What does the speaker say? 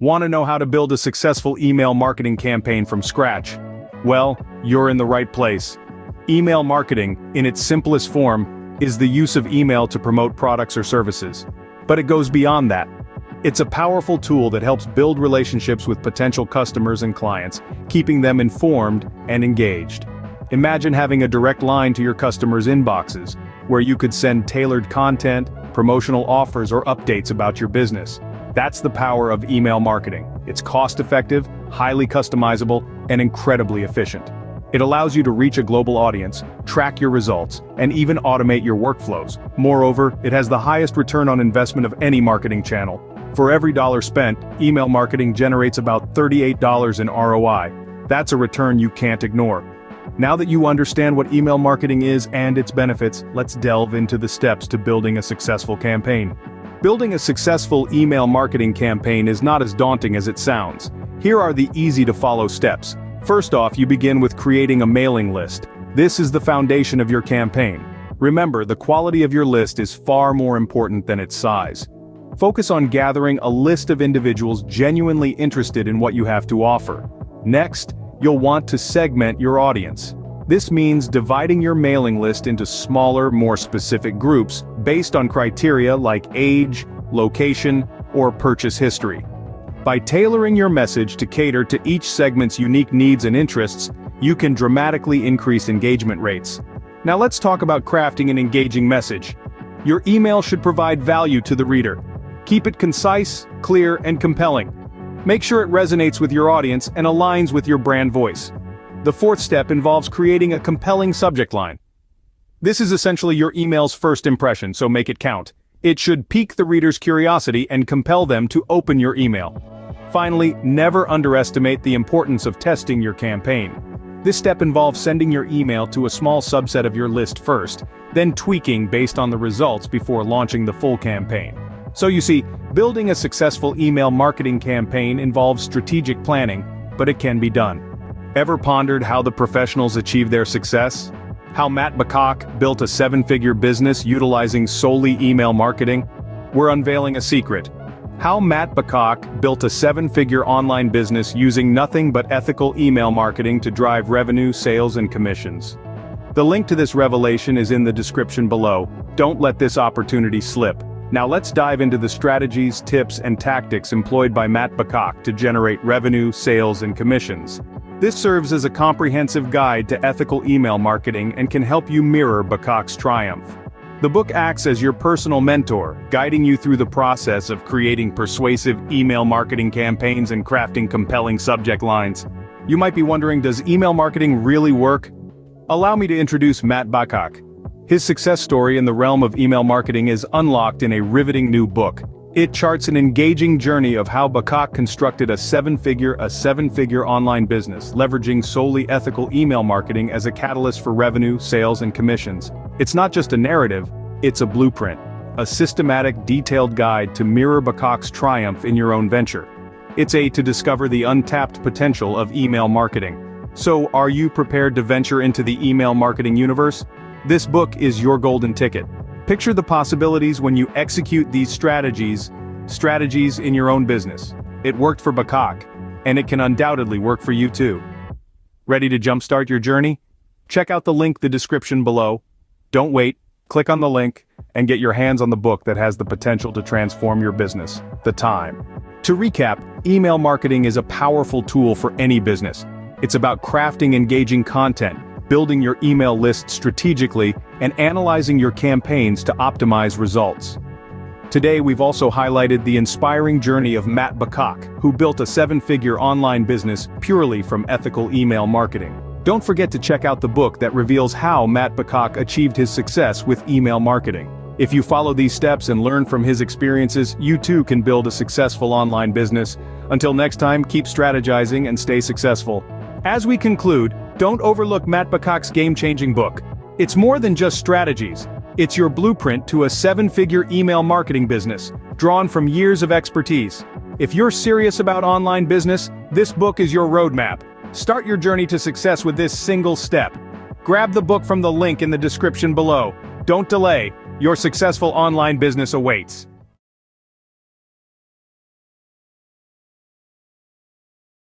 Want to know how to build a successful email marketing campaign from scratch? Well, you're in the right place. Email marketing, in its simplest form, is the use of email to promote products or services. But it goes beyond that. It's a powerful tool that helps build relationships with potential customers and clients, keeping them informed and engaged. Imagine having a direct line to your customers' inboxes, where you could send tailored content, promotional offers, or updates about your business. That's the power of email marketing. It's cost-effective, highly customizable, and incredibly efficient. It allows you to reach a global audience, track your results, and even automate your workflows. Moreover, it has the highest return on investment of any marketing channel. For every dollar spent, email marketing generates about $38 in ROI. That's a return you can't ignore. Now that you understand what email marketing is and its benefits, let's delve into the steps to building a successful campaign. Building a successful email marketing campaign is not as daunting as it sounds. Here are the easy-to-follow steps. First off, you begin with creating a mailing list. This is the foundation of your campaign. Remember, the quality of your list is far more important than its size. Focus on gathering a list of individuals genuinely interested in what you have to offer. Next, you'll want to segment your audience. This means dividing your mailing list into smaller, more specific groups based on criteria like age, location, or purchase history. By tailoring your message to cater to each segment's unique needs and interests, you can dramatically increase engagement rates. Now let's talk about crafting an engaging message. Your email should provide value to the reader. Keep it concise, clear, and compelling. Make sure it resonates with your audience and aligns with your brand voice. The fourth step involves creating a compelling subject line. This is essentially your email's first impression, so make it count. It should pique the reader's curiosity and compel them to open your email. Finally, never underestimate the importance of testing your campaign. This step involves sending your email to a small subset of your list first, then tweaking based on the results before launching the full campaign. So you see, building a successful email marketing campaign involves strategic planning, but it can be done. Ever pondered how the professionals achieve their success? How Matt Bacak built a seven-figure business utilizing solely email marketing? We're unveiling a secret. How Matt Bacak built a seven-figure online business using nothing but ethical email marketing to drive revenue, sales, and commissions. The link to this revelation is in the description below. Don't let this opportunity slip. Now let's dive into the strategies, tips, and tactics employed by Matt Bacak to generate revenue, sales, and commissions. This serves as a comprehensive guide to ethical email marketing and can help you mirror Bacak's triumph. The book acts as your personal mentor, guiding you through the process of creating persuasive email marketing campaigns and crafting compelling subject lines. You might be wondering, does email marketing really work? Allow me to introduce Matt Bacak. His success story in the realm of email marketing is unlocked in a riveting new book. It charts an engaging journey of how Bacak constructed a seven-figure online business, leveraging solely ethical email marketing as a catalyst for revenue, sales, and commissions. It's not just a narrative, it's a blueprint, a systematic, detailed guide to mirror Bacak's triumph in your own venture. It's to discover the untapped potential of email marketing. So, are you prepared to venture into the email marketing universe? This book is your golden ticket. Picture the possibilities when you execute these strategies in your own business. It worked for Bacak, and it can undoubtedly work for you too. Ready to jumpstart your journey? Check out the link in the description below. Don't wait, click on the link, and get your hands on the book that has the potential to transform your business. The Time. To recap, email marketing is a powerful tool for any business. It's about crafting engaging content, building your email list strategically, and analyzing your campaigns to optimize results. Today we've also highlighted the inspiring journey of Matt Bacak, who built a seven-figure online business purely from ethical email marketing. Don't forget to check out the book that reveals how Matt Bacak achieved his success with email marketing. If you follow these steps and learn from his experiences, you too can build a successful online business. Until next time, keep strategizing and stay successful. As we conclude, don't overlook Matt Bacak's game-changing book. It's more than just strategies. It's your blueprint to a seven-figure email marketing business, drawn from years of expertise. If you're serious about online business, this book is your roadmap. Start your journey to success with this single step. Grab the book from the link in the description below. Don't delay, your successful online business awaits.